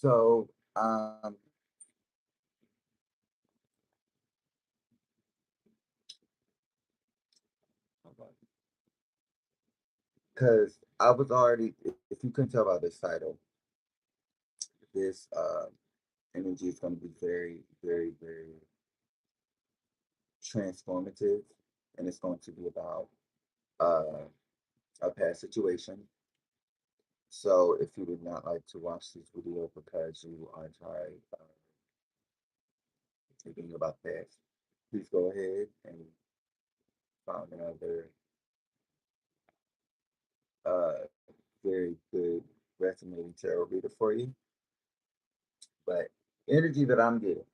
So, because I was already, if you couldn't tell by this title, this energy is going to be very, very, very transformative, and it's going to be about uh, a past situation. So, if you would not like to watch this video because you are tired of thinking about past, please go ahead and find another uh, very good resonating tarot reader for you. But energy that I'm getting,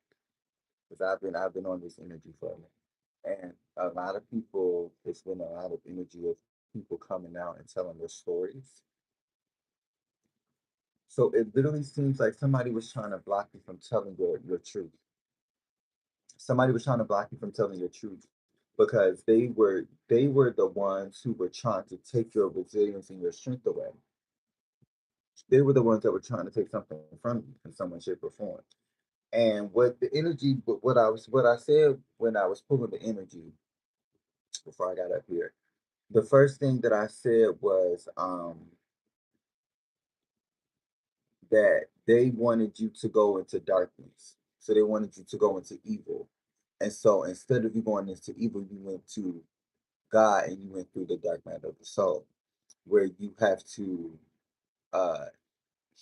because I've been on this energy for a minute. And a lot of people, it's been a lot of energy of people coming out and telling their stories. So it literally seems like somebody was trying to block you from telling your truth. Somebody was trying to block you from telling your truth because they were the ones who were trying to take your resilience and your strength away. They were the ones that were trying to take something from you in some way, shape, or form. And what the energy, what I said when I was pulling the energy before I got up here, the first thing that I said was that they wanted you to go into darkness. So they wanted you to go into evil. And so instead of you going into evil, you went to God and you went through the dark night of the soul, where you have to uh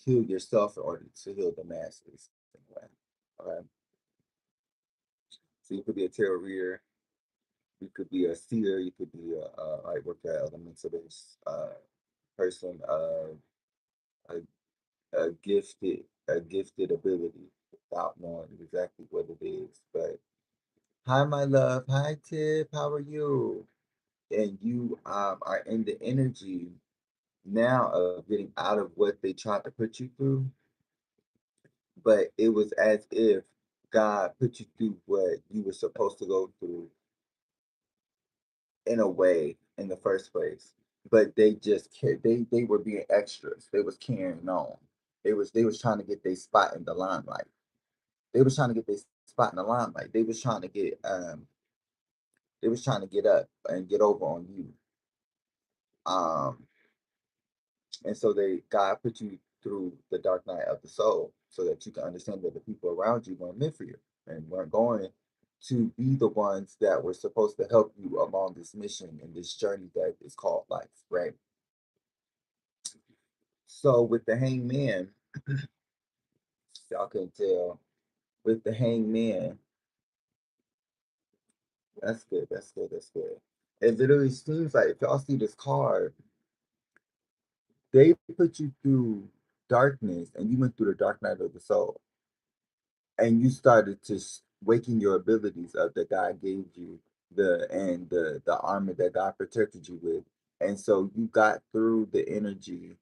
heal yourself in order to heal the masses. Anyway. Okay. So you could be a tarot reader, you could be a seer, you could be a light worker, elemental based person, a a gifted ability without knowing exactly what it is. But hi, my love. Hi, Tip. How are you? And you are in the energy now of getting out of what they tried to put you through. But it was as if God put you through what you were supposed to go through in a way in the first place. But they just they were being extras. They was carrying on. They was trying to get their spot in the limelight. They was trying to get their spot in the limelight. They was trying to get up and get over on you. Um and so they God put you through the dark night of the soul so that you can understand that the people around you weren't meant for you and weren't going to be the ones that were supposed to help you along this mission and this journey that is called life, right? So with the hangman, y'all can tell with the hangman, that's good, that's good, that's good. It literally seems like if y'all see this card, they put you through darkness and you went through the dark night of the soul and you started to waking your abilities up that God gave you the armor that God protected you with. And so you got through the energy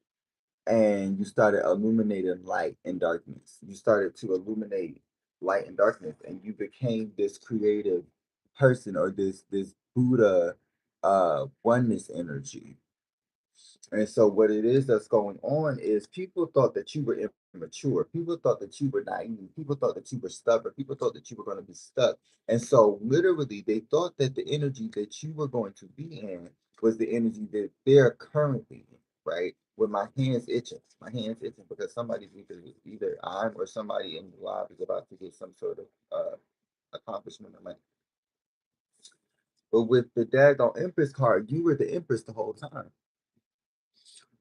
and you started illuminating light and darkness. You started to illuminate light and darkness, and you became this creative person or this Buddha oneness energy. And so what it is that's going on is people thought that you were immature. People thought that you were naive. People thought that you were stubborn. People thought that you were going to be stuck. And so literally they thought that the energy that you were going to be in was the energy that they're currently in, right? With my hands itching. My hands itching because somebody's either I'm or somebody in the live is about to get some sort of accomplishment or money. But with the daggone Empress card, you were the Empress the whole time.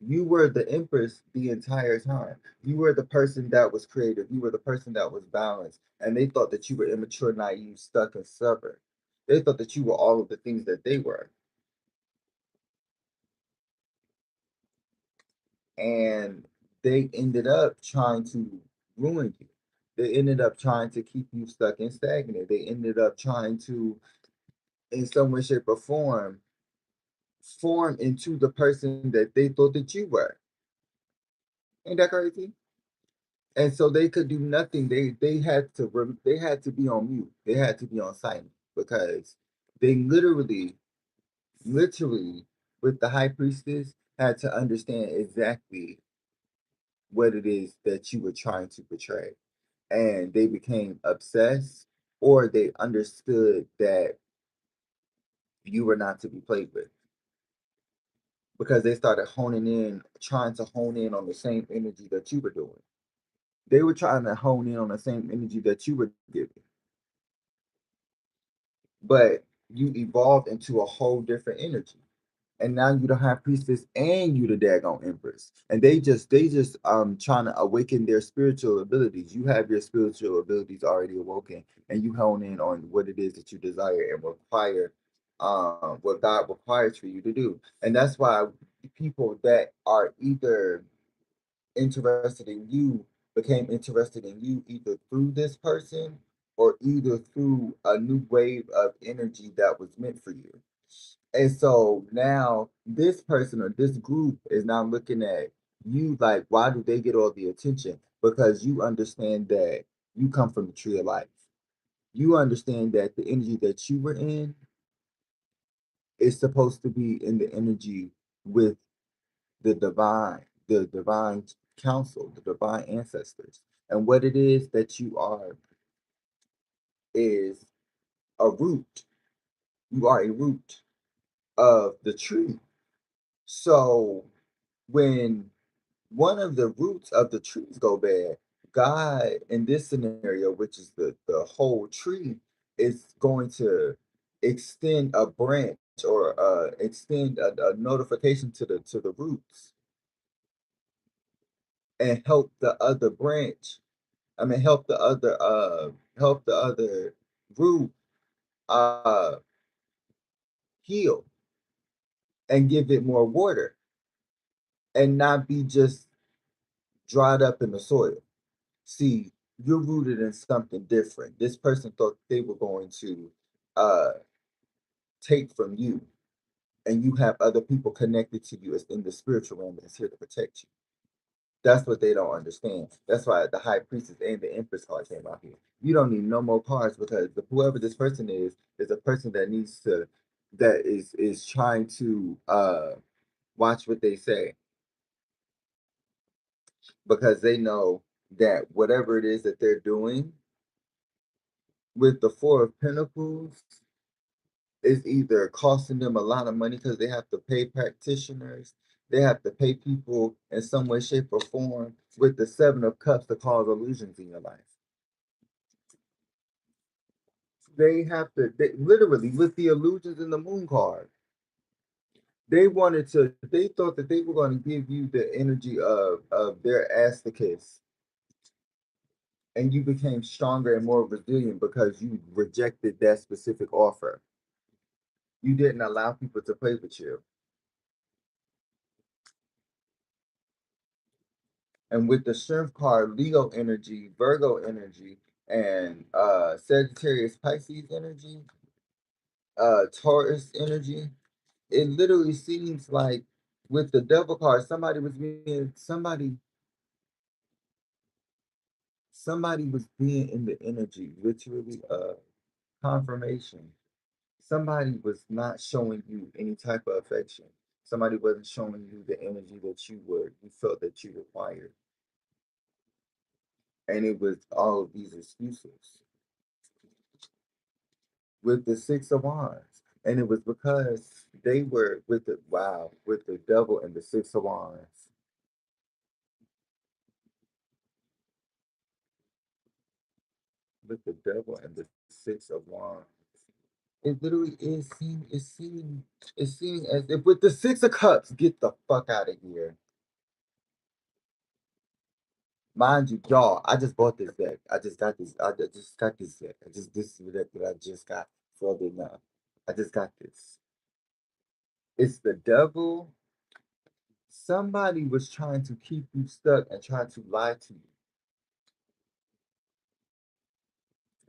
You were the empress the entire time. You were the person that was creative. You were the person that was balanced. And they thought that you were immature, naive, stuck, and stubborn. They thought that you were all of the things that they were. And they ended up trying to ruin you. They ended up trying to keep you stuck and stagnant. They ended up trying to, in some way, shape, or form into the person that they thought that you were. Ain't that crazy? And so they could do nothing. They had to be on mute. They had to be on silent because they literally with the high priestess had to understand exactly what it is that you were trying to portray. And they became obsessed, or they understood that you were not to be played with, because they started honing in, trying to hone in on the same energy that you were doing. They were trying to hone in on the same energy that you were giving, but you evolved into a whole different energy. And now you the high priestess and you the daggone empress. And they just trying to awaken their spiritual abilities. You have your spiritual abilities already awoken, and you hone in on what it is that you desire and require, what God requires for you to do. And that's why people that are either interested in you became interested in you either through this person or either through a new wave of energy that was meant for you. And so now this person or this group is now looking at you like, why do they get all the attention? Because you understand that you come from the tree of life. You understand that the energy that you were in is supposed to be in the energy with the divine council, the divine ancestors. And what it is that you are is a root. You are a root of the tree. So when one of the roots of the trees go bad, God in this scenario, which is the whole tree, is going to extend a branch or extend a notification to the roots and help the other branch. I mean, help the other root uh heal and give it more water and not be just dried up in the soil. See, you're rooted in something different. This person thought they were going to uh take from you, and you have other people connected to you as in the spiritual realm that's here to protect you. That's what they don't understand. That's why the high priestess and the empress card came out here. You don't need no more cards, because whoever this person is a person that needs to, that is trying to watch what they say, because they know that whatever it is that they're doing with the Four of Pentacles is either costing them a lot of money because they have to pay practitioners, they have to pay people in some way, shape, or form. With the Seven of Cups to cause illusions in your life, they have to, they, literally with the illusions in the Moon card, they thought that they were going to give you the energy of their ass to kiss, and you became stronger and more resilient because you rejected that specific offer. You didn't allow people to play with you. And with the Strength card, Leo energy, Virgo energy, and Sagittarius Pisces energy, Taurus energy, it literally seems like with the Devil card, somebody was being in the energy, literally confirmation. Somebody was not showing you any type of affection. Somebody wasn't showing you the energy that you felt that you required. And it was all of these excuses with the Six of Wands. And it was because they were with the Devil and the Six of Wands. With the Devil and the Six of Wands. It literally it's seeming as if with the Six of Cups, get the fuck out of here. Mind you, y'all, I just bought this deck. I just got this deck. This is the deck that I just got for the now. I just got this. It's the Devil. Somebody was trying to keep you stuck and trying to lie to you.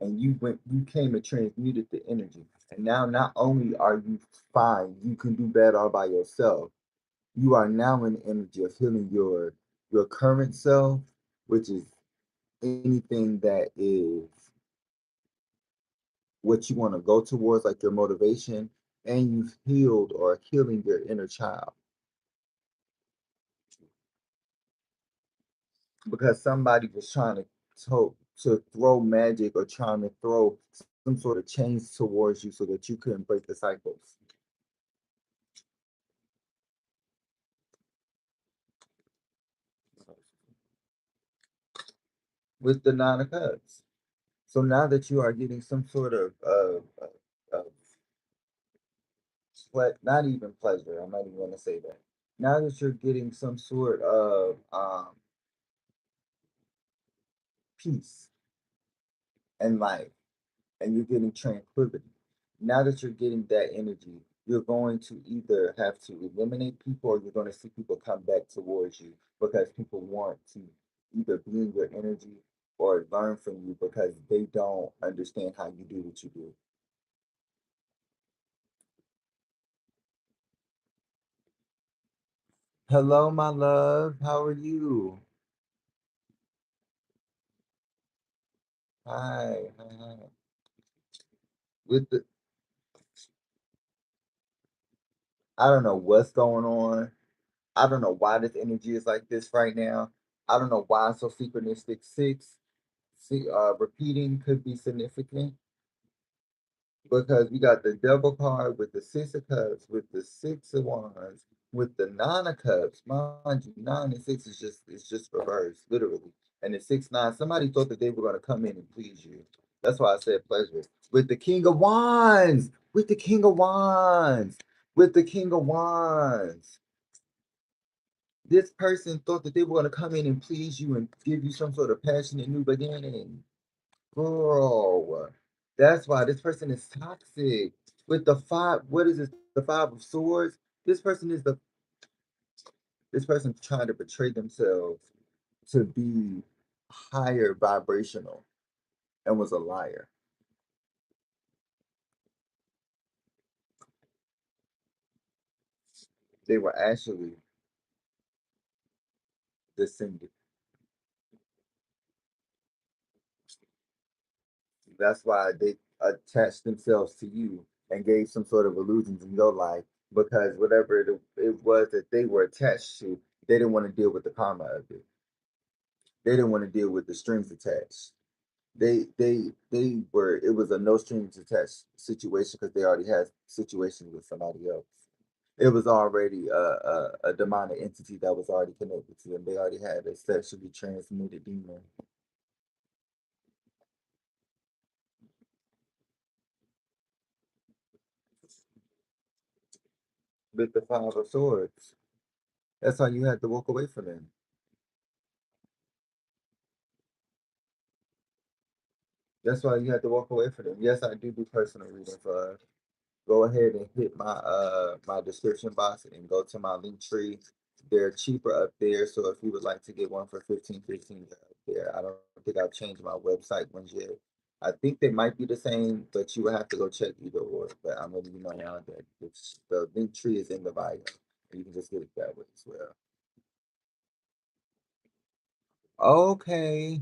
And you came and transmuted the energy. And now not only are you fine, you can do that all by yourself. You are now in the energy of healing your current self, which is anything that is what you want to go towards, like your motivation, and you've healed or healing your inner child. because somebody was trying to throw magic or trying to throw some sort of change towards you so that you couldn't break the cycles. With the Nine of Cups. So now that you are getting some sort of not even pleasure, I'm not even going to say that. Now that you're getting some sort of peace and life, and you're getting tranquility. Now that you're getting that energy, you're going to either have to eliminate people or you're going to see people come back towards you because people want to either be in your energy or learn from you because they don't understand how you do what you do. Hello, my love. How are you? Hi. Hi, hi. With the, I don't know what's going on. I don't know why this energy is like this right now. I don't know why it's so synchronistic. Six, see, repeating could be significant because we got the devil card with the six of cups, with the six of wands, with the nine of cups. Mind you, nine and six is just it's just reversed, literally. And the six nine, somebody thought that they were gonna come in and please you. That's why I said pleasure. With the king of wands, with the king of wands, with the king of wands. This person thought that they were gonna come in and please you and give you some sort of passionate new beginning. Girl, that's why this person is toxic. With the five, what is this? The five of swords. This person is the this person trying to betray themselves to be higher vibrational and was a liar. They were actually descended. That's why they attached themselves to you and gave some sort of illusions in your life because whatever it was that they were attached to, they didn't want to deal with the karma of it. They didn't want to deal with the strings attached. They were it was a no strings attached situation because they already had situations with somebody else. It was already a demonic entity that was already connected to them. They already had a sexually transmitted demon with the five of swords. That's how you had to walk away from them. That's why you had to walk away from them. Yes, I do personal readings. Go ahead and hit my description box and go to my link tree. They're cheaper up there. So if you would like to get one for 15, they're up there. I don't think I've changed my website ones yet. I think they might be the same, but you will have to go check either or. But I'm letting you know now that the link tree is in the bio. You can just get it that way as well. Okay.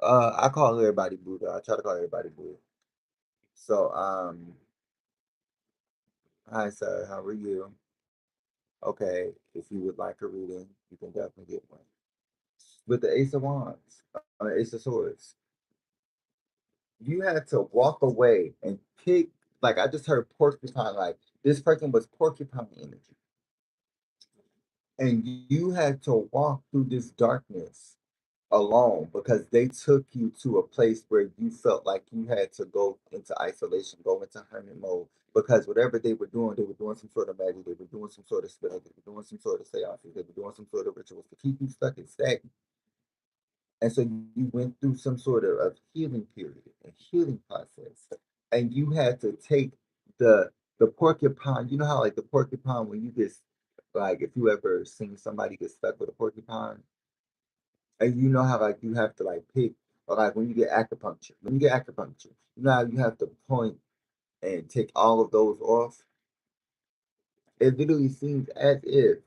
I call everybody Buddha. I try to call everybody Buddha. So hi sir, how are you? Okay, if you would like a reading, you can definitely get one. With the Ace of Wands, Ace of Swords, you had to walk away and pick. Like I just heard porcupine. Like this person was porcupine energy, and you had to walk through this darkness alone because they took you to a place where you felt like you had to go into isolation, go into hermit mode. Because whatever they were doing some sort of magic, they were doing some sort of spell, they were doing some sort of seances, they were doing some sort of rituals to keep you stuck and stagnant. And so you went through some sort of healing period, a healing process. And you had to take the porcupine, you know how like the porcupine when you get like if you ever seen somebody get stuck with a porcupine, and you know how like you have to like pick or like when you get acupuncture. When you get acupuncture, you know how you have to point and take all of those off. It literally seems as if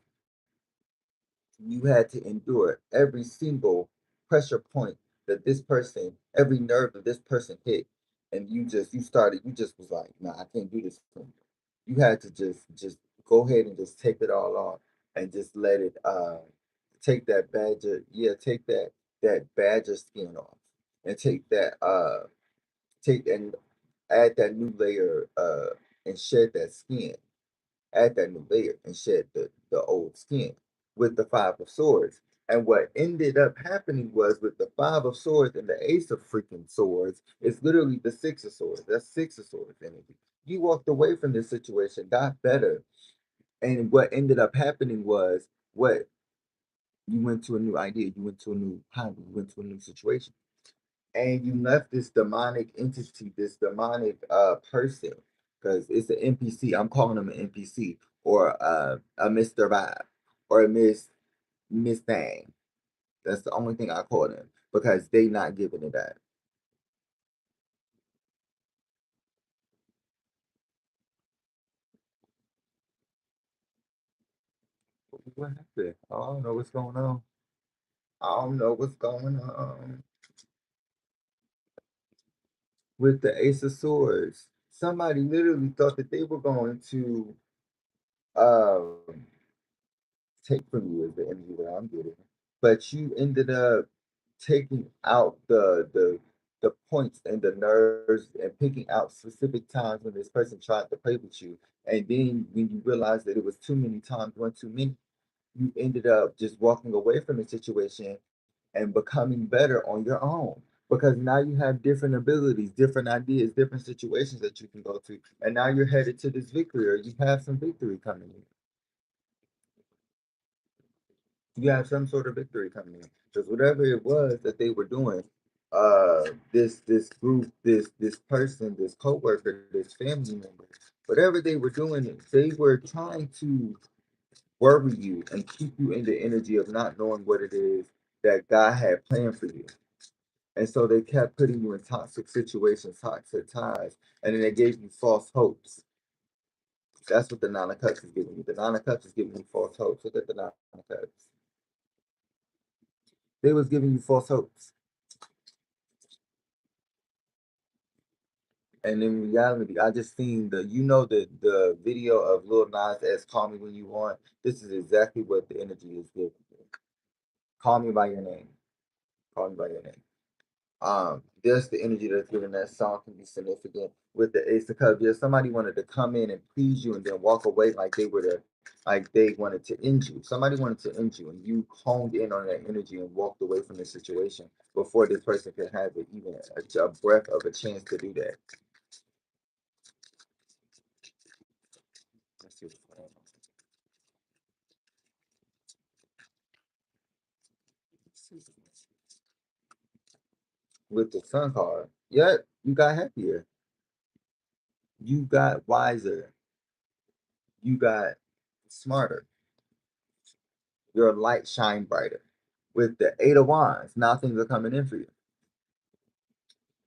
you had to endure every single pressure point that this person, every nerve that this person hit, and you just was like, nah, I can't do this anymore. You had to just go ahead and just take it all off and just let it take that badger, yeah, take that badger skin off, and take and add that new layer, and shed that skin. Add that new layer and shed the old skin with the Five of Swords. And what ended up happening was with the Five of Swords and the Ace of freaking Swords, it's literally the Six of Swords. That's Six of Swords energy. You walked away from this situation, got better, and what ended up happening was what you went to a new idea, you went to a new hobby, you went to a new situation, and you left this demonic entity, this demonic person, because it's an NPC. I'm calling him an NPC or a Mr. Vibe or a Miss Thing. That's the only thing I call them because they not giving it that. What happened? I don't know what's going on. I don't know what's going on with the Ace of Swords. Somebody literally thought that they were going to um take from you is the energy that I'm getting. But you ended up taking out the points and the nerves and picking out specific times when this person tried to play with you. And then when you realized that it was too many times, one too many, you ended up just walking away from the situation and becoming better on your own. Because now you have different abilities, different ideas, different situations that you can go to. And now you're headed to this victory, or you have some victory coming in. You have some sort of victory coming in. Because whatever it was that they were doing, this group, this person, this coworker, this family member, whatever they were doing, they were trying to worry you and keep you in the energy of not knowing what it is that God had planned for you. And so they kept putting you in toxic situations, toxic ties, and then they gave you false hopes. That's what the Nine of Cups is giving you. The Nine of Cups is giving you false hopes. Look at the Nine of Cups. They was giving you false hopes. And in reality, I just seen the video of Lil Nas X Call Me When You Want. This is exactly what the energy is giving you. Call me by your name. Call me by your name. Just the energy that's given that song can be significant with the Ace of Cups. Yeah, somebody wanted to come in and please you and then walk away like they wanted to end you. Somebody wanted to end you, and you honed in on that energy and walked away from the situation before this person could have even a breath of a chance to do that. Let's see what's going on. With the Sun card, yeah, you got happier, you got wiser, you got smarter, your light shine brighter. With the Eight of Wands, now things are coming in for you.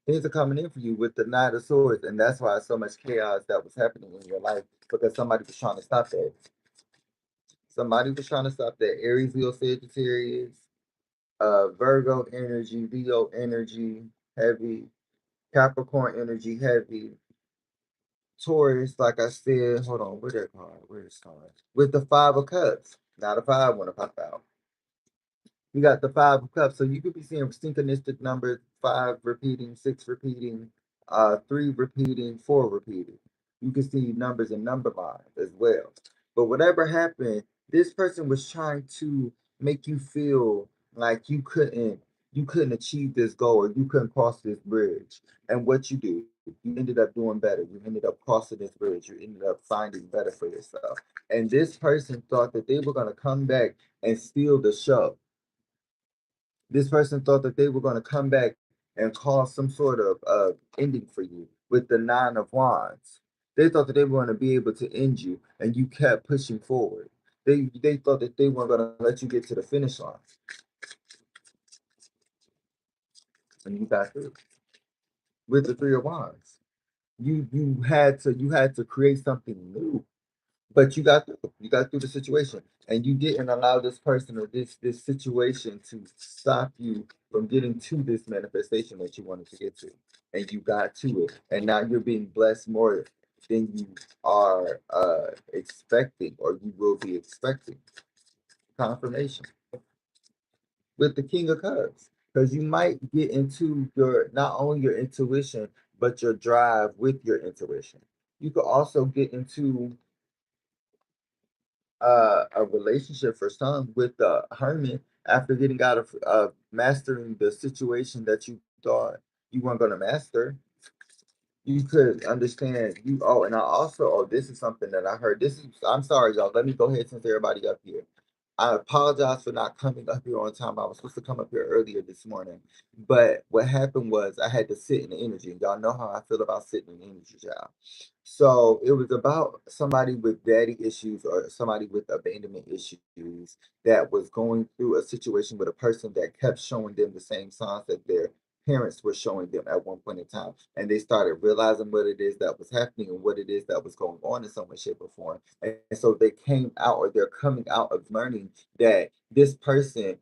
Things are coming in for you with the Knight of Swords, and that's why so much chaos that was happening in your life because somebody was trying to stop that. Somebody was trying to stop that. Aries, Leo, Sagittarius, Virgo energy, Leo energy, heavy, Capricorn energy, heavy, Taurus, like I said, hold on, where that card? Where is card? With the Five of Cups. Now the five want to pop out. You got the Five of Cups, so you could be seeing synchronistic numbers: five repeating, six repeating, three repeating, four repeating. You can see numbers in number lines as well. But whatever happened, this person was trying to make you feel like you couldn't achieve this goal or you couldn't cross this bridge. And what you do, you ended up doing better. You ended up crossing this bridge. You ended up finding better for yourself. And this person thought that they were gonna come back and steal the show. This person thought that they were going to come back and cause some sort of ending for you with the Nine of Wands. They thought that they were going to be able to end you, and you kept pushing forward. They thought that they weren't going to let you get to the finish line, and you got through with the Three of Wands. You had to create something new, but you got through the situation, and you didn't allow this person or this situation to stop you from getting to this manifestation that you wanted to get to, and you got to it, and now you're being blessed more than you are expecting or you will be expecting. Confirmation. with the King of Cups. Because you might get into your not only your intuition, but your drive with your intuition. You could also get into a relationship for some with the hermit after getting out of mastering the situation that you thought you weren't going to master. You could understand you. Oh, and I also, oh, this is something that I heard. This is, I'm sorry, y'all. Let me go ahead since everybody up here. I apologize for not coming up here on time. I was supposed to come up here earlier this morning, but what happened was I had to sit in the energy. Y'all know how I feel about sitting in the energy, y'all. So it was about somebody with daddy issues or somebody with abandonment issues that was going through a situation with a person that kept showing them the same signs that their parents were showing them at one point in time. And they started realizing what it is that was happening and what it is that was going on in some way, shape, or form. And so they came out or they're coming out of learning that this person,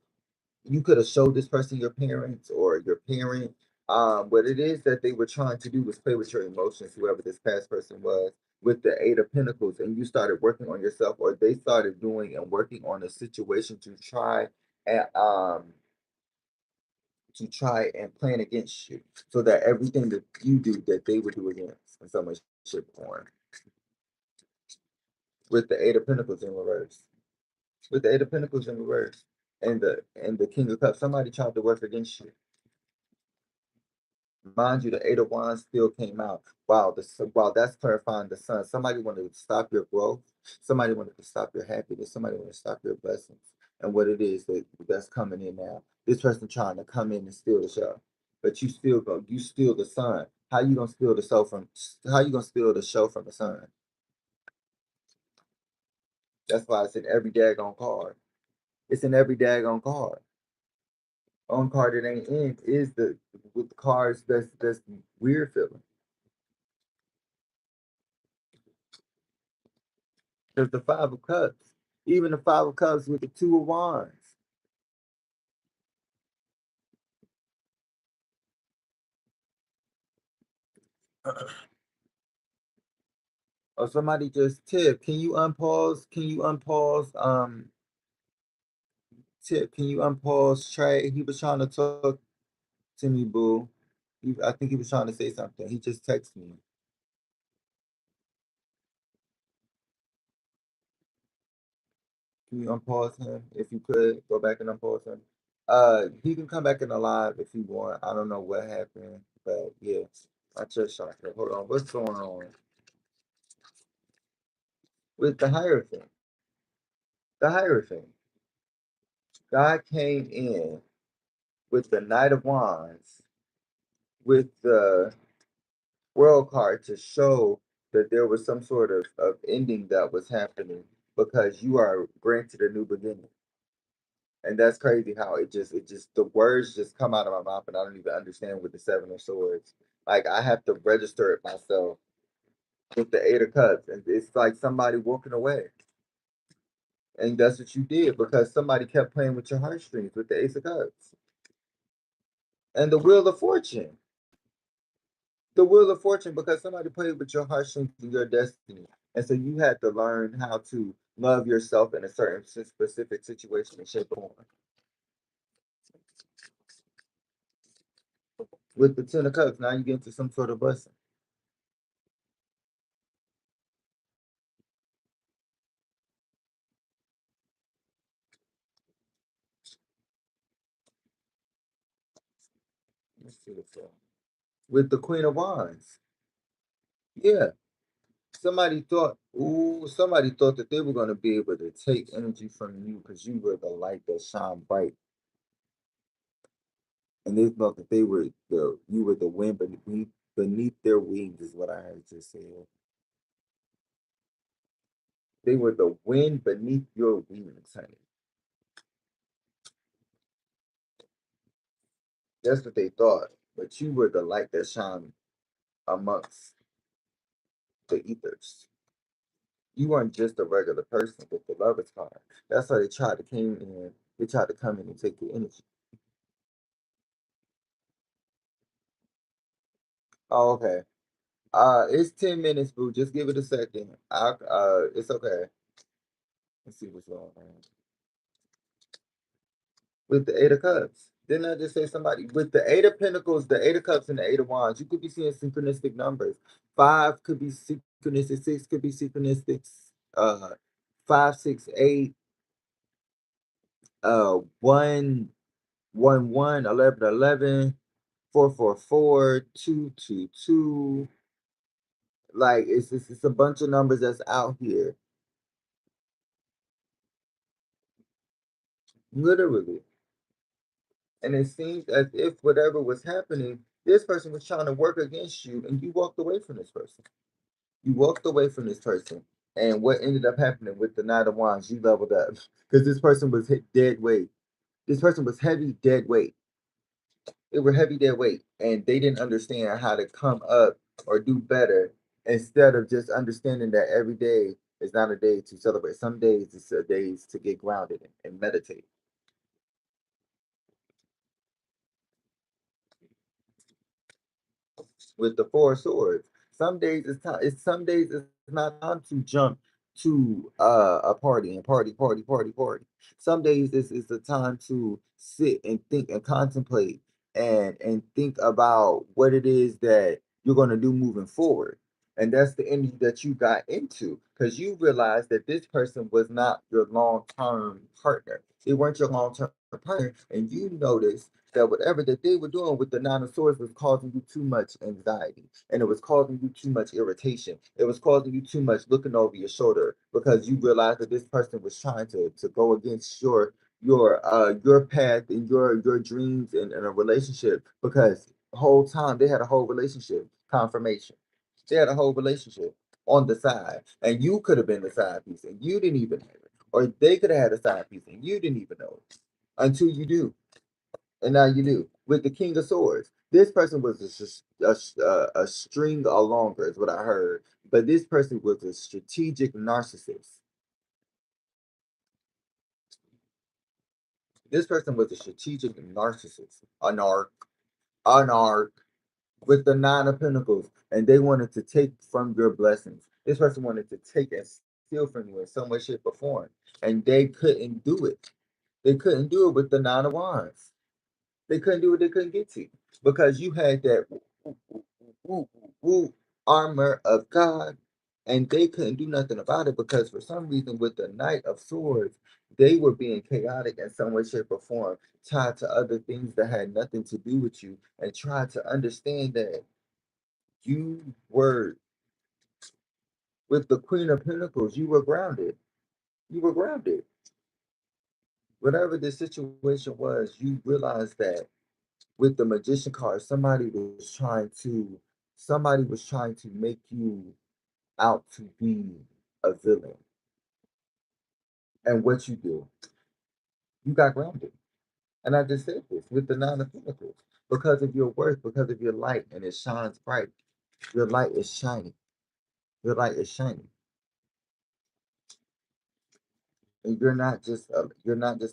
you could have showed this person your parents or your parent. What it is that they were trying to do was play with your emotions, whoever this past person was, with the Eight of Pentacles, and you started working on yourself, or they started doing and working on a situation and and plan against you, so that everything that you do, that they would do against in some way, shape, or form. With the Eight of Pentacles in reverse, with the Eight of Pentacles in reverse, and the King of Cups, somebody tried to work against you. Mind you, the Eight of Wands still came out. Wow, wow, that's clarifying the sun. Somebody wanted to stop your growth. Somebody wanted to stop your happiness. Somebody wanted to stop your blessings. And what it is that's coming in now. This person trying to come in and steal the show. But you still go, you steal the sun. How you gonna steal the show from how you gonna steal the show from the sun? That's why it's in every daggone card. It's in every daggone card. On card it ain't in is the with the cards that's weird feeling. There's the Five of Cups. Even the Five of Cups with the Two of Wands. Or somebody just tip. Can you unpause? Can you unpause? Tip. Can you unpause Trey? He was trying to talk to me, boo. I think he was trying to say something. He just texted me. Can you unpause him? If you could, go back and unpause him. He can come back in the live if he want. I don't know what happened, but yeah, I just shot him. Hold on, what's going on with the Hierophant? The Hierophant. God came in with the Knight of Wands, with the World card to show that there was some sort of ending that was happening because you are granted a new beginning. And that's crazy how it just the words just come out of my mouth and I don't even understand with the Seven of Swords. Like I have to register it myself with the Eight of Cups. And it's like somebody walking away. And that's what you did because somebody kept playing with your heartstrings with the Ace of Cups. And the Wheel of Fortune. The Wheel of Fortune because somebody played with your heartstrings and your destiny. And so you had to learn how to love yourself in a certain specific situation and shape or form. With the Ten of Cups, now you get into some sort of blessing. Let's see what's up. With the Queen of Wands. Yeah. Somebody thought that they were going to be able to take energy from you because you were the light that shine bright. And they thought that you were the wind beneath their wings is what I heard you say. They were the wind beneath your wings, honey. That's what they thought. But you were the light that shone amongst the ethers. You weren't just a regular person with the lover's card. That's why they tried to came in. They tried to come in and take your energy. Oh, okay. It's 10 minutes, boo. Just give it a second. It's okay. Let's see what's going on. with the Eight of Cups. Didn't I just say somebody with the Eight of Pentacles, the Eight of Cups, and the Eight of Wands? You could be seeing synchronistic numbers. Five could be synchronistic. Six could be synchronistic. Uh, five, six, eight. One, one, one, 11, 11. 444, 222. Like it's a bunch of numbers that's out here, literally. And it seems as if whatever was happening, this person was trying to work against you, and you walked away from this person. You walked away from this person, and what ended up happening with the Knight of Wands, you leveled up because this person was hit dead weight. This person was heavy dead weight. They were heavy dead weight, and they didn't understand how to come up or do better instead of just understanding that every day is not a day to celebrate. Some days it's a days to get grounded and meditate. With the Four of Swords. Some days it's time. It's some days it's not time to jump to a party and party. Some days this is the time to sit and think and contemplate and think about what it is that you're going to do moving forward. And that's the energy that you got into because you realized that this person was not your long term partner. They weren't your long term partner, and you noticed that whatever that they were doing with the Nine of Swords was causing you too much anxiety, and it was causing you too much irritation. It was causing you too much looking over your shoulder because you realized that this person was trying to go against your path and your dreams in a relationship because the whole time they had a whole relationship confirmation. They had a whole relationship on the side, and you could have been the side piece, and you didn't even know it, or they could have had a side piece, and you didn't even know it until you do, and now you do. With the King of Swords, this person was a string longer, is what I heard, but this person was a strategic narcissist. This person was a strategic narcissist, an arc with the Nine of Pentacles, and they wanted to take from your blessings. This person wanted to take and steal from you in so much shape or form, and they couldn't do it. They couldn't do it with the Nine of Wands. They couldn't do it. They couldn't get to you because you had that armor of God, and they couldn't do nothing about it because for some reason, with the Knight of Swords, they were being chaotic in some way, shape, or form, tied to other things that had nothing to do with you, and tried to understand that you were with the Queen of Pentacles. You were grounded. You were grounded. Whatever the situation was, you realized that with the Magician card, somebody was trying to make you out to be a villain. And what you do, you got grounded. And I just said this with the Nine of Pentacles. Because of your worth, because of your light, and it shines bright. Your light is shining. Your light is shining. And you're not just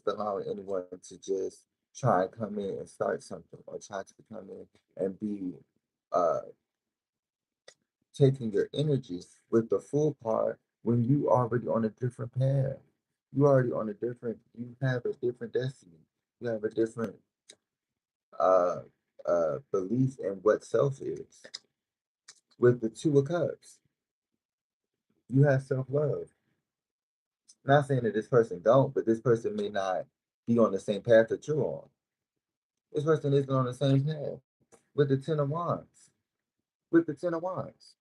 allowing anyone to just try and come in and start something or try to come in and be uh taking your energy with the full part when you already on a different path. You have a different destiny. You have a different uh belief in what self is. With the Two of Cups, you have self-love. Not saying that this person don't, but this person may not be on the same path that you're on. This person isn't on the same path. With the Ten of Wands. With the Ten of Wands.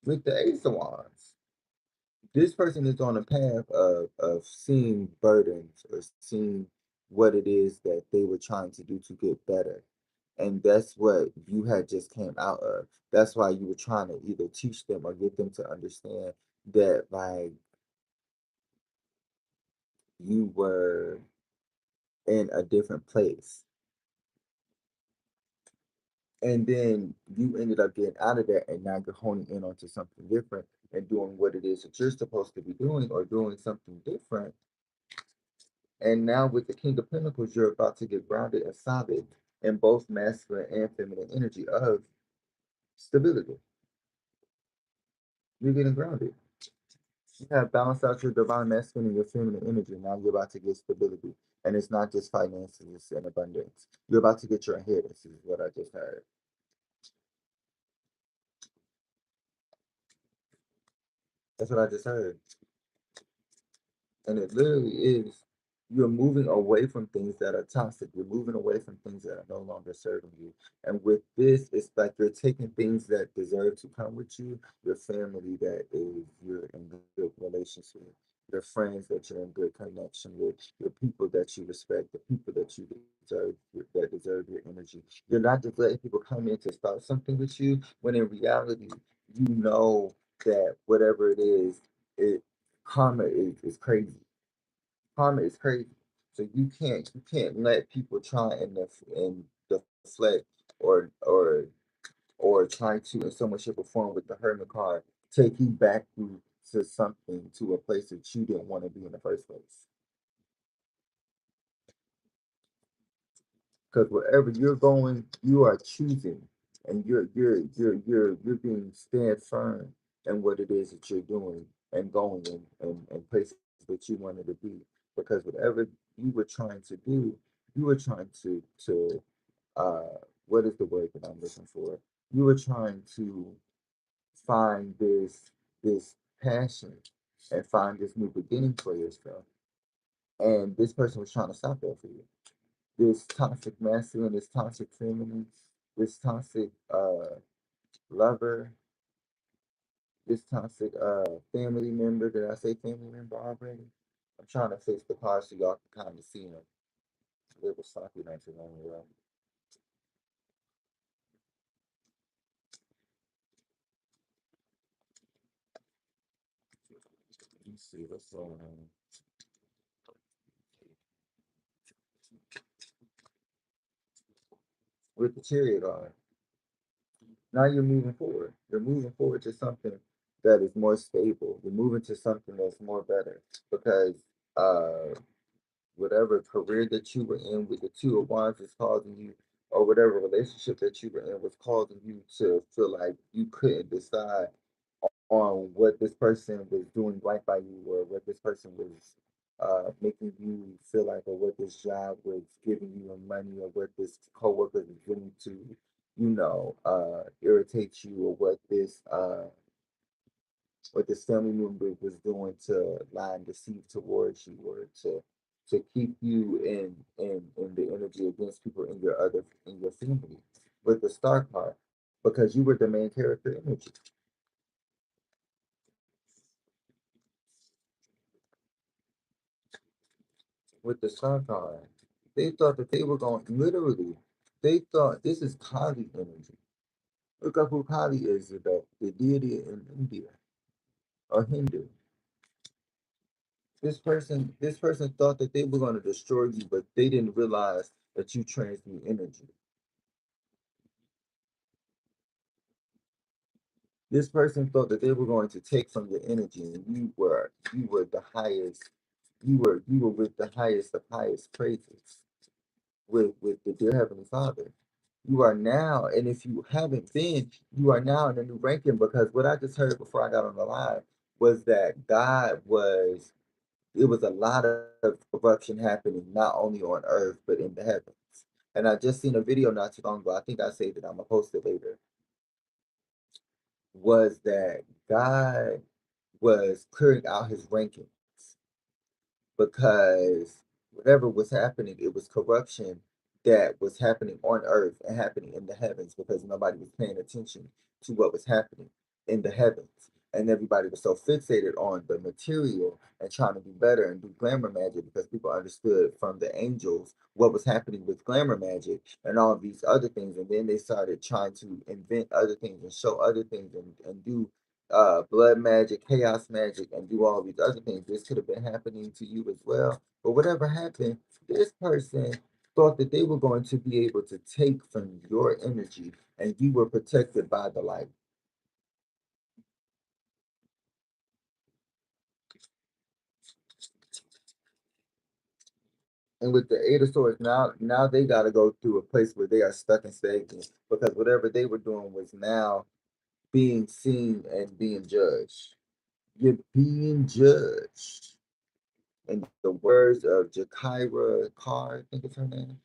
With the Ace of Wands. This person is on a path of seeing burdens or seeing what it is that they were trying to do to get better. And that's what you had just came out of. That's why you were trying to either teach them or get them to understand that like you were in a different place. And then you ended up getting out of that, and now you're honing in onto something different and doing what it is that you're supposed to be doing or doing something different. And now with the King of Pentacles, you're about to get grounded and solid in both masculine and feminine energy of stability. You're getting grounded. You have balanced out your divine masculine and your feminine energy. Now you're about to get stability. And it's not just finances and abundance. You're about to get your inheritance, is what I just heard. That's what I just heard. And it literally is, you're moving away from things that are toxic. You're moving away from things that are no longer serving you. And with this, it's like you're taking things that deserve to come with you, your family that is you're in good relationship with, your friends that you're in good connection with, your people that you respect, the people that you deserve that deserve your energy. You're not just letting people come in to start something with you, when in reality, you know that whatever it is, it karma is crazy. Karma is crazy. So you can't let people try and deflect or try to in so much shape or form with the hermit card take you back to something to a place that you didn't want to be in the first place. Because wherever you're going, you are choosing, and you're being stand firm in what it is that you're doing and going and places that you wanted to be. Because whatever you were trying to do, you were trying to uh what is the word that I'm looking for? You were trying to find this passion and find this new beginning for yourself. And this person was trying to stop that for you, this toxic masculine, this toxic feminine, this toxic lover, this toxic family member. Did I say family member already? I'm trying to fix the car so y'all can kind of see him. It was sloppy not too long ago. Let's see what's going on with the chariot on. Now you're moving forward. You're moving forward to something that is more stable. You're moving to something that's more better because uh whatever career that you were in with the two of wands is causing you, or whatever relationship that you were in was causing you to feel like you couldn't decide on what this person was doing right by you, or what this person was making you feel like, or what this job was giving you in money, or what this coworker was doing to, irritate you, or what this family member was doing to lie and deceive towards you, or to keep you in the energy against people in your family with the star card, because you were the main character energy with the star card. They thought that they were going literally. They thought this is Kali energy. Look up who Kali is, the deity in India or Hindu. This person thought that they were going to destroy you, but they didn't realize that you transmute energy. This person thought that they were going to take from your energy, and you were the highest. You were with the highest of highest praises with the dear Heavenly Father. You are now, and if you haven't been, you are now in a new ranking, because what I just heard before I got on the line was that God was it was a lot of corruption happening not only on earth but in the heavens. And I just seen a video not too long ago. I think I saved it. I'm gonna post it later. Was that God was clearing out his rankings, because whatever was happening, it was corruption that was happening on earth and happening in the heavens, because nobody was paying attention to what was happening in the heavens. And everybody was so fixated on the material and trying to be better and do glamour magic, because people understood from the angels what was happening with glamour magic and all of these other things. And then they started trying to invent other things and show other things and do blood magic, chaos magic, and do all these other things. This could have been happening to you as well. But whatever happened, this person thought that they were going to be able to take from your energy, and you were protected by the light. And with the Eight of Swords, now they got to go through a place where they are stuck and stagnant, because whatever they were doing was now being seen and being judged. You're being judged. In the words of Jakira Carr, I think it's her name,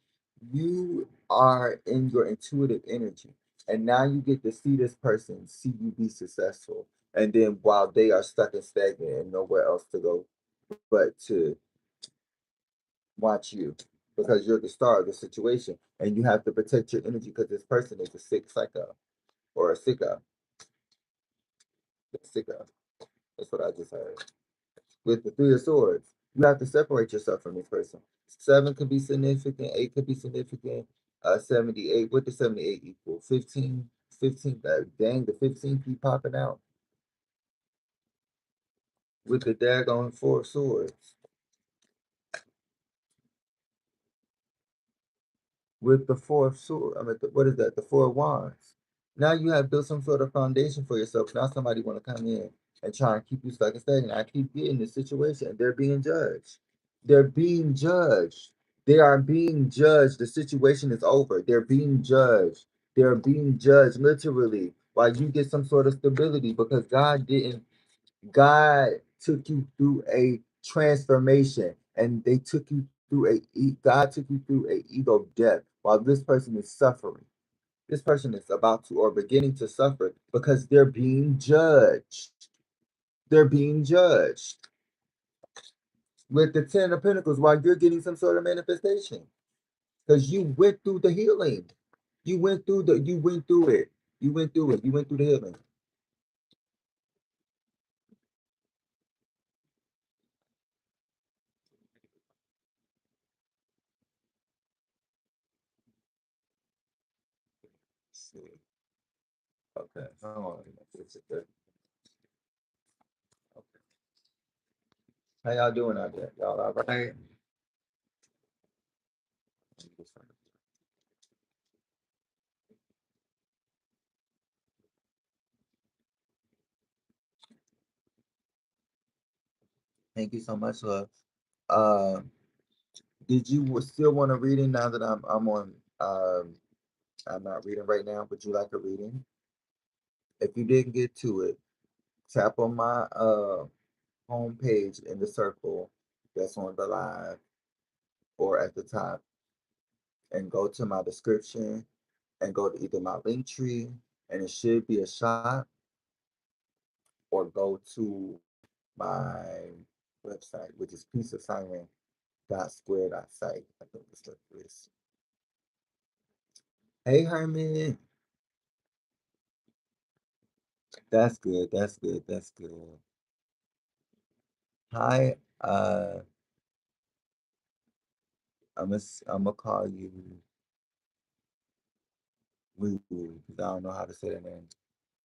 you are in your intuitive energy. And now you get to see this person, see you be successful. And then while they are stuck and stagnant and nowhere else to go but to watch you because you're the star of the situation and you have to protect your energy because this person is a sick psycho or a sicko. Sicko. That's what I just heard. With the Three of Swords, you have to separate yourself from this person. Seven could be significant, eight could be significant, 78. What does 78 equal? 15, 15. Dang, the 15 keep popping out with the daggone Four of Swords. With the fourth sword. I mean, what is that? The Four of Wands. Now you have built some sort of foundation for yourself. Now somebody want to come in and try and keep you stuck and stagnant. I keep getting this situation, and they're being judged. They're being judged. They are being judged. The situation is over. They're being judged. They're being judged literally while you get some sort of stability because God didn't. God took you through a transformation, and they took you through God took you through a ego death while this person is suffering. This person is about to or beginning to suffer because they're being judged. They're being judged with the Ten of Pentacles while you're getting some sort of manifestation because you went through the healing. You went through it. You went through it. You went through the healing. Let's see. Okay. Hold on. Okay. How y'all doing out there? Y'all all right? Thank you so much, love. Uh, did you still want a reading now that I'm on? I'm not reading right now. Would you like a reading? If you didn't get to it, tap on my home page in the circle that's on the live or at the top, and go to my description and go to either my link tree, and it should be a shop, or go to my website, which is peace of siren dot square dot site. I think that's what it is. Hey Herman, that's good. That's good. That's good. Hi, I'm gonna call you Woo because I don't know how to say the name.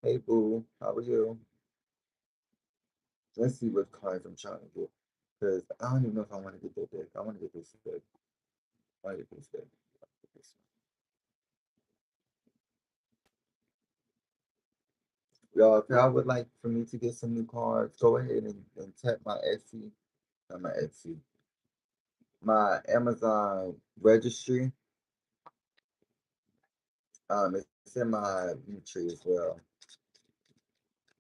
Hey Boo, how are you? Let's see what cards I'm trying to get because I don't even know if I want to get that deck. I want to get this deck. I want to get this deck. Y'all, if y'all would like for me to get some new cards, go ahead and tap my Etsy, not my Etsy, my Amazon registry. It's in my link tree as well.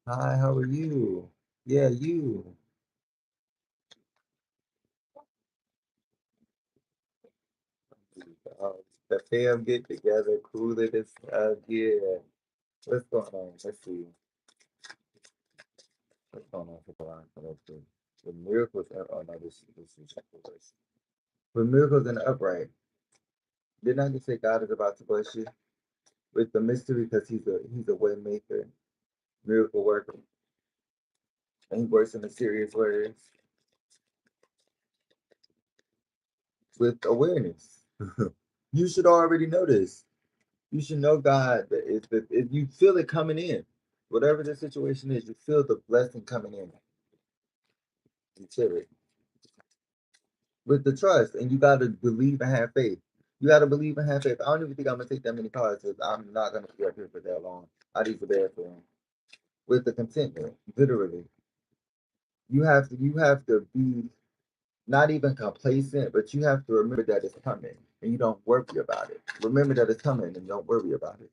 Hi, how are you? Yeah, you. Uh, the fam get together, cooler this yeah. What's going on? Let's see. What's going on for the line for those two? With miracles oh no, this is reverse. With miracles in the upright. Didn't I just say God is about to bless you? With the mystery because he's a way maker, miracle worker, and he works in mysterious ways with awareness. You should already know this. You should know God that if you feel it coming in, whatever the situation is, you feel the blessing coming in. You feel it with the trust, and you got to believe and have faith. You got to believe and have faith. I don't even think I'm gonna take that many cards because I'm not gonna be up here for that long. I need the bathroom with the contentment. Literally, you have to be not even complacent, but you have to remember that it's coming, and you don't worry about it. Remember that it's coming, and don't worry about it.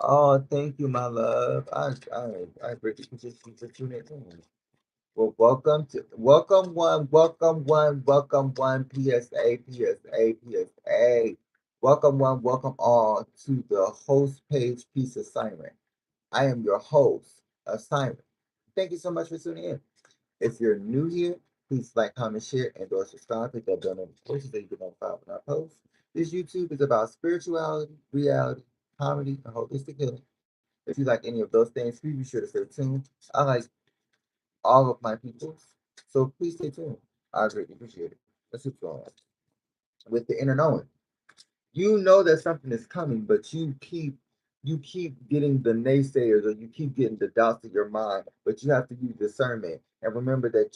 Oh, thank you, my love. I greatly appreciate you for tuning in. Well, welcome one, PSA, PSA, PSA. Welcome all to the host page piece assignment. I am your host, Assignment. Thank you so much for tuning in. If you're new here, please like, comment, share, and or subscribe. Hit that bell notification so you get notified when I post. This YouTube is about spirituality, reality, comedy, and holistic healing. If you like any of those things, please be sure to stay tuned. I like all of my peoples, so please stay tuned. I greatly appreciate it. Let's keep going with the inner knowing. You know that something is coming, but you keep getting the naysayers or you keep getting the doubts in your mind, but you have to use discernment and remember that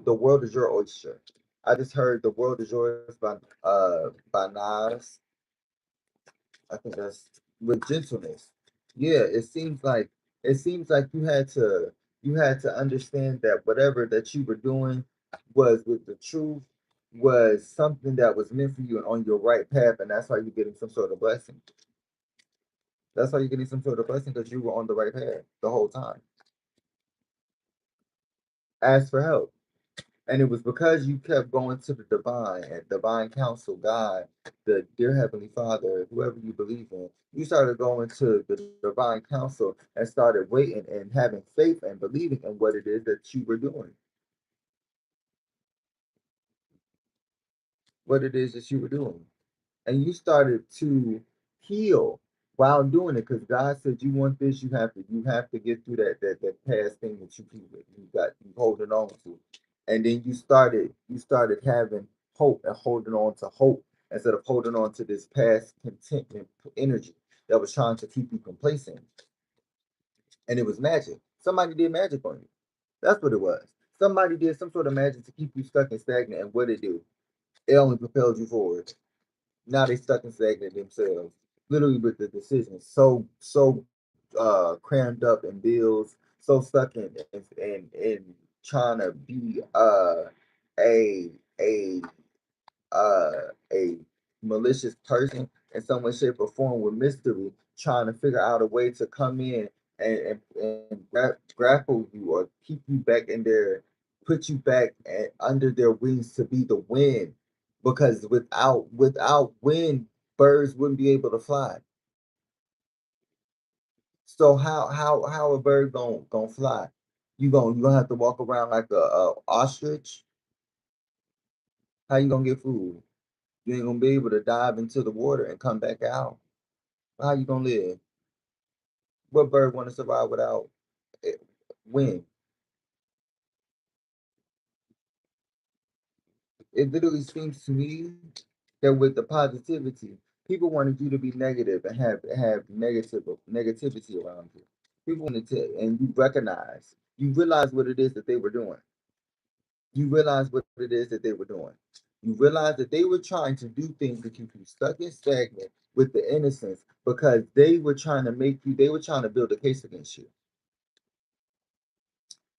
the world is your oyster. I just heard The World Is Yours by Nas. I think that's with gentleness. Yeah, it seems like you had to understand that whatever that you were doing was with the truth, was something that was meant for you and on your right path, and that's why you're getting some sort of blessing. That's why you're getting some sort of blessing because you were on the right path the whole time. Ask for help. And it was because you kept going to the divine and divine counsel, God, the dear Heavenly Father, whoever you believe in. You started going to the divine counsel and started waiting and having faith and believing in what it is that you were doing, what it is that you were doing. And you started to heal while doing it because God said you want this, you have to get through that past thing that you holding on to. And then you started having hope and holding on to hope instead of holding on to this past contentment energy that was trying to keep you complacent. And it was magic. Somebody did magic on you. That's what it was. Somebody did some sort of magic to keep you stuck and stagnant. And what it do? It only propelled you forward. Now they stuck and stagnant themselves, literally with the decisions. So crammed up in bills, so stuck in trying to be a a uh, a malicious person in some way, shape, or form with mystery, trying to figure out a way to come in and grapple you or keep you back in there, put you back under their wings to be the wind. Because without wind, birds wouldn't be able to fly. So how a bird gonna fly? You gonna have to walk around like a ostrich. How you gonna get food? You ain't gonna be able to dive into the water and come back out. How you gonna live? What bird want to survive without eh, wind? It literally seems to me that with the positivity, people wanted you to be negative and have negativity around you. People wanted to, and you realize what it is that they were doing. You realize what it is that they were doing. You realize that they were trying to do things to keep you stuck and stagnant with the innocence because they were trying to build a case against you.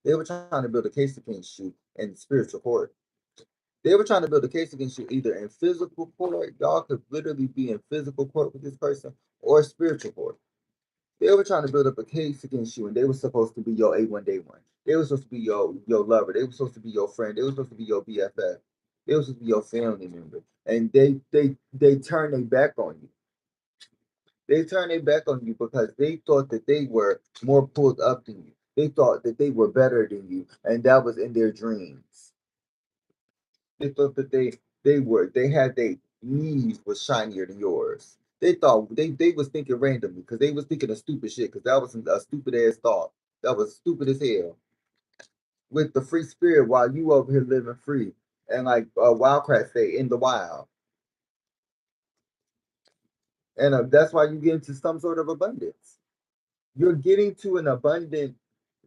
They were trying to build a case against you in spiritual court. They were trying to build a case against you either in physical court, y'all could literally be in physical court with this person, or spiritual court. They were trying to build up a case against you, and they were supposed to be your A1 day one. They were supposed to be your lover. They were supposed to be your friend. They were supposed to be your BFF. They were supposed to be your family member. And they turned their back on you. They turned their back on you because they thought that they were more pulled up than you. They thought that they were better than you, and that was in their dreams. They thought that they had their knees was shinier than yours. They thought they was thinking randomly because they was thinking of stupid shit because that was a stupid ass thought. That was stupid as hell. With the free spirit while you over here living free and like wildcrats say in the wild. And that's why you get into some sort of abundance. You're getting to an abundant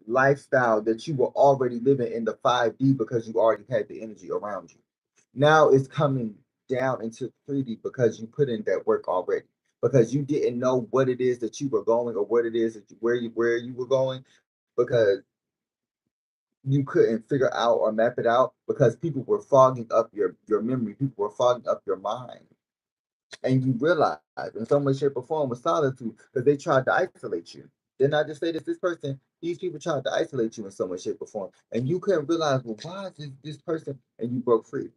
lifestyle that you were already living in the 5D because you already had the energy around you. Now it's coming down into 3D because you put in that work already. Because you didn't know what it is that you were going or what it is that where you were going because you couldn't figure out or map it out because people were fogging up your memory, people were fogging up your mind. And you realize in some way, shape, or form with solitude because they tried to isolate you. Didn't I just say this person, these people tried to isolate you in some way, shape, or form. And you couldn't realize, well, why is this person? And you broke free.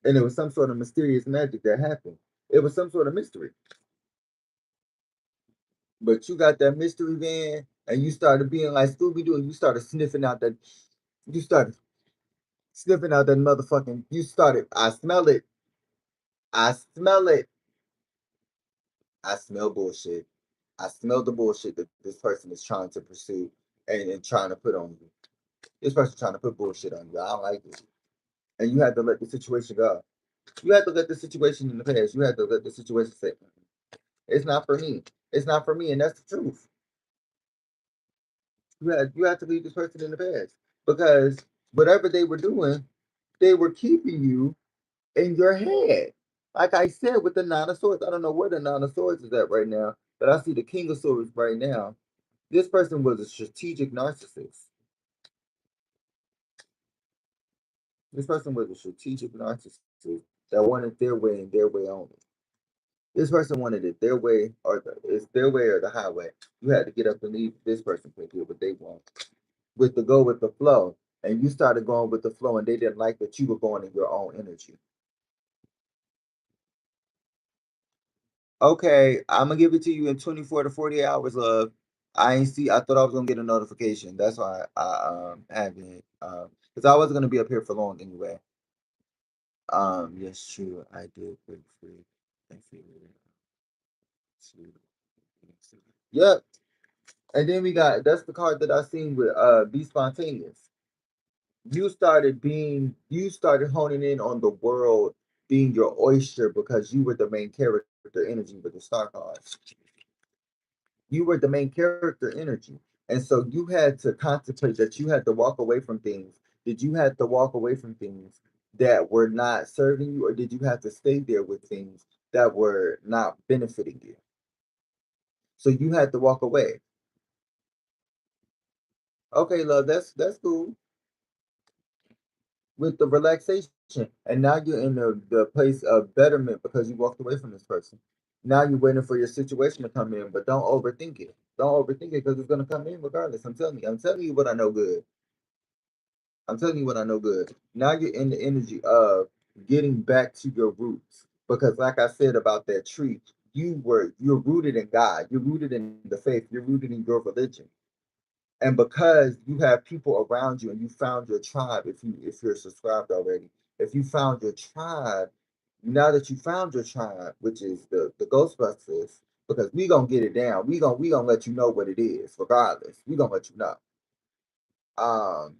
And it was some sort of mysterious magic that happened. It was some sort of mystery. But you got that mystery van and you started being like Scooby Doo and you started you started sniffing out that motherfucking, I smell it. I smell it. I smell bullshit. I smell the bullshit that this person is trying to pursue and trying to put on you. This person trying to put bullshit on you. I don't like it. And you had to let the situation go. You had to let the situation in the past. You had to let the situation say, it's not for me. It's not for me. And that's the truth. You had to leave this person in the past. Because whatever they were doing, they were keeping you in your head. Like I said with the Nine of Swords, I don't know where the Nine of Swords is at right now, but I see the King of Swords right now. This person was a strategic narcissist. This person was a strategic narcissist that wanted their way and their way only. This person wanted it their way it's their way or the highway. You had to get up and leave. This person could do what they want. With the go with the flow. And you started going with the flow and they didn't like that you were going in your own energy. Okay, I'm gonna give it to you in 24 to 48 hours, love. I thought I was gonna get a notification. That's why I haven't because I wasn't gonna be up here for long anyway. Yes, true. I did break free. I figured it out. Yep. And then we got that's the card that I seen with be spontaneous. You started honing in on the world being your oyster because you were the main character energy with the star cards. You were the main character energy. And so you had to contemplate that you had to walk away from things. Did you have to walk away from things that were not serving you, or did you have to stay there with things that were not benefiting you? So you had to walk away. Okay, love, that's cool. With the relaxation. And now you're in the place of betterment because you walked away from this person. Now you're waiting for your situation to come in, but don't overthink it. Don't overthink it because it's gonna come in regardless. I'm telling you what I know good. I'm telling you what I know good. Now you're in the energy of getting back to your roots. Because like I said about that tree, you're rooted in God, you're rooted in the faith, you're rooted in your religion. And because you have people around you and you found your tribe, if you're subscribed already, if you found your tribe, now that you found your tribe, which is the ghostbusters, because we gonna get it down, we gonna let you know what it is regardless, we gonna let you know. um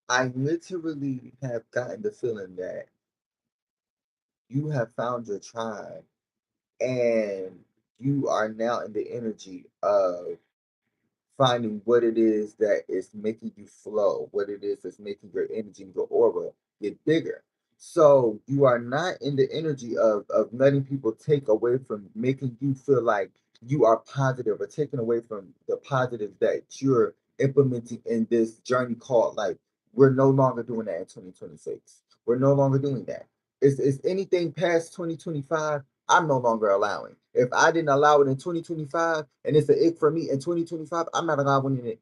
I literally have gotten the feeling that you have found your tribe and you are now in the energy of finding what it is that is making you flow, what it is that's making your energy and your aura get bigger. So you are not in the energy of letting people take away from making you feel like you are positive or taking away from the positives that you're implementing in this journey called life. We're no longer doing that in 2026. We're no longer doing that. Is anything past 2025? I'm no longer allowing. If I didn't allow it in 2025 and it's an ick for me in 2025, I'm not allowing it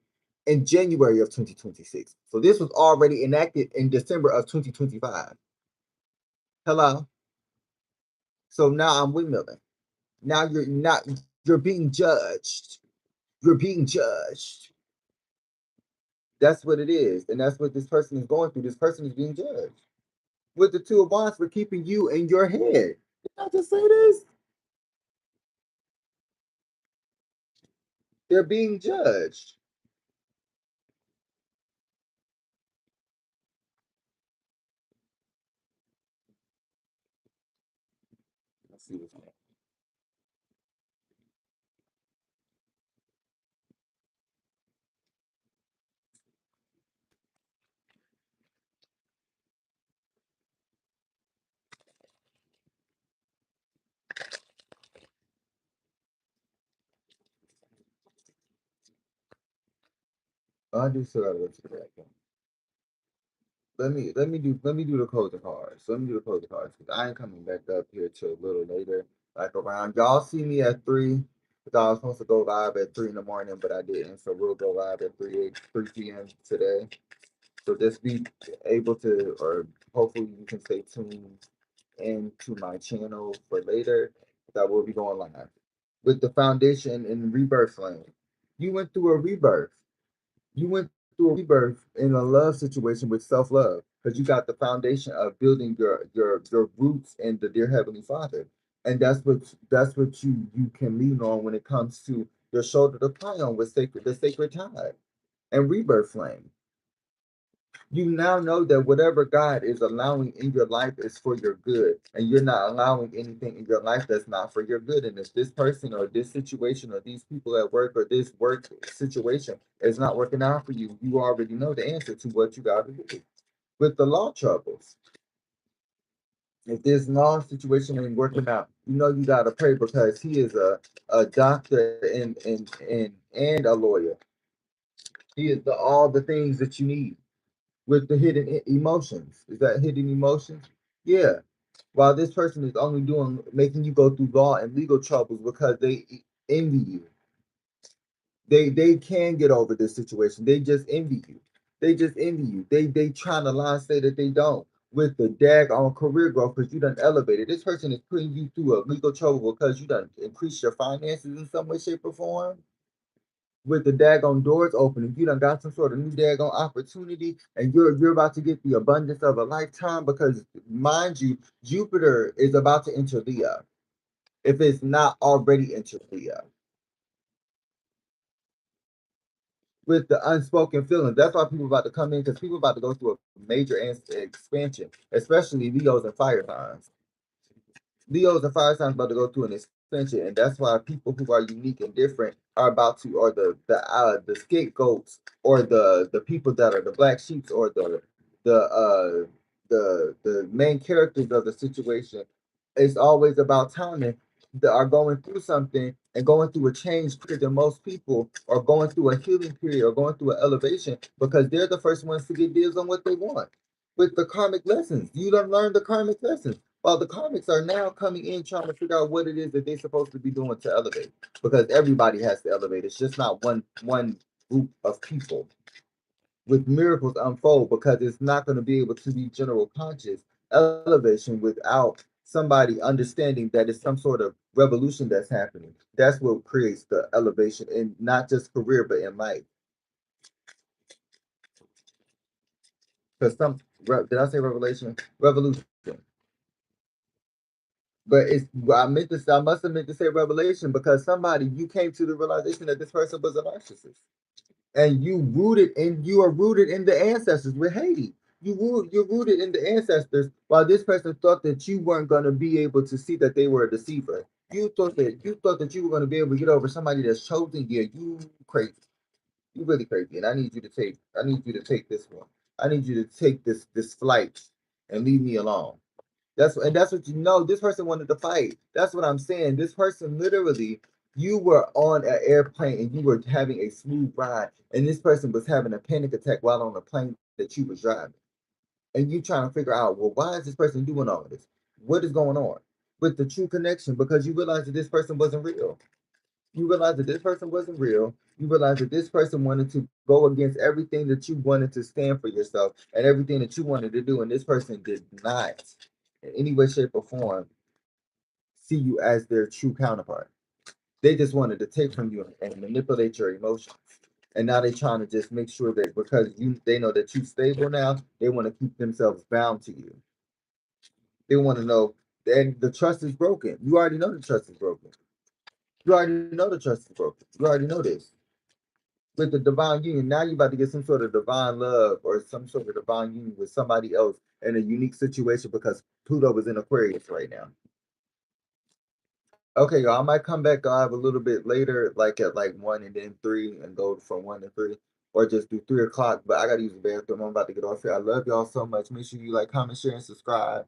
in January of 2026. So this was already enacted in December of 2025. Hello. So now I'm windmilling. Now you're being judged. You're being judged. That's what it is. And that's what this person is going through. This person is being judged. With the two of wands for keeping you in your head. Did I just say this? They're being judged. Let's see what's next. I do still gotta look to the right one. let me do the closing cards. Let me do the closing cards because I ain't coming back up here till a little later. Like around y'all see me at 3. Because I was supposed to go live at 3 in the morning, but I didn't. So we'll go live at 3 p.m. today. So just be able to, or hopefully you can stay tuned into my channel for later. That will be going live with the foundation and rebirth lane. You went through a rebirth. You went through a rebirth in a love situation with self-love because you got the foundation of building your roots in the dear heavenly Father, and that's what you can lean on when it comes to your shoulder to cry on with the sacred tide and rebirth flame. You now know that whatever God is allowing in your life is for your good, and you're not allowing anything in your life that's not for your good. And if this person or this situation or these people at work or this work situation is not working out for you, you already know the answer to what you got to do. With the law troubles, if this law situation ain't working out, you know you got to pray because he is a doctor and a lawyer. He is all the things that you need with the hidden emotions. Is that hidden emotions? Yeah. While this person is only making you go through law and legal troubles because they envy you. They can get over this situation. They just envy you. They just envy you. They trying to lie and say that they don't. With the dag on career growth because you done elevated. This person is putting you through a legal trouble because you done increased your finances in some way, shape, or form with the daggone doors opening. You done got some sort of new daggone opportunity, and you're about to get the abundance of a lifetime because, mind you, Jupiter is about to enter Leo. If it's not already entered Leo, with the unspoken feelings, that's why people about to come in because people about to go through a major expansion, especially Leos and fire signs. Leos and fire signs about to go through an extension, and that's why people who are unique and different are about to, or the scapegoats, or the people that are the black sheeps, or the main characters of the situation. It's always about timing. That are going through something and going through a change quicker than most people, or going through a healing period, or going through an elevation because they're the first ones to get deals on what they want. With the karmic lessons, you don't learn the karmic lessons. While the comics are now coming in trying to figure out what it is that they're supposed to be doing to elevate, because everybody has to elevate. It's just not one group of people. With miracles unfold, because it's not going to be able to be general conscious elevation without somebody understanding that it's some sort of revolution that's happening. That's what creates the elevation in not just career but in life. Because did I say revelation? Revolution. But I must have meant to say revelation because you came to the realization that this person was a narcissist. And you are rooted in the ancestors with Haiti. You're rooted in the ancestors while this person thought that you weren't gonna be able to see that they were a deceiver. You thought that you were gonna be able to get over somebody that's chosen you. You crazy. You really crazy. And I need you to take this one. I need you to take this flight and leave me alone. That's what you know. This person wanted to fight. That's what I'm saying. This person literally, you were on an airplane and you were having a smooth ride, and this person was having a panic attack while on the plane that you was driving. And you trying to figure out, well, why is this person doing all of this? What is going on? With the true connection, because you realize that this person wasn't real. You realize that this person wasn't real. You realize that this person wanted to go against everything that you wanted to stand for yourself and everything that you wanted to do. And this person did not, in any way, shape, or form, see you as their true counterpart. They just wanted to take from you and manipulate your emotions. And now they're trying to just make sure that because they know that you're stable now, they want to keep themselves bound to you. They want to know, and the trust is broken. You already know the trust is broken. You already know the trust is broken. You already know this. With the divine union, now you're about to get some sort of divine love or some sort of divine union with somebody else in a unique situation because Pluto is in Aquarius right now. Okay, y'all, I might come back live a little bit later, like at like 1 and then 3, and go from 1 to 3, or just do 3 o'clock. But I gotta use the bathroom. I'm about to get off here. I love y'all so much. Make sure you like, comment, share, and subscribe.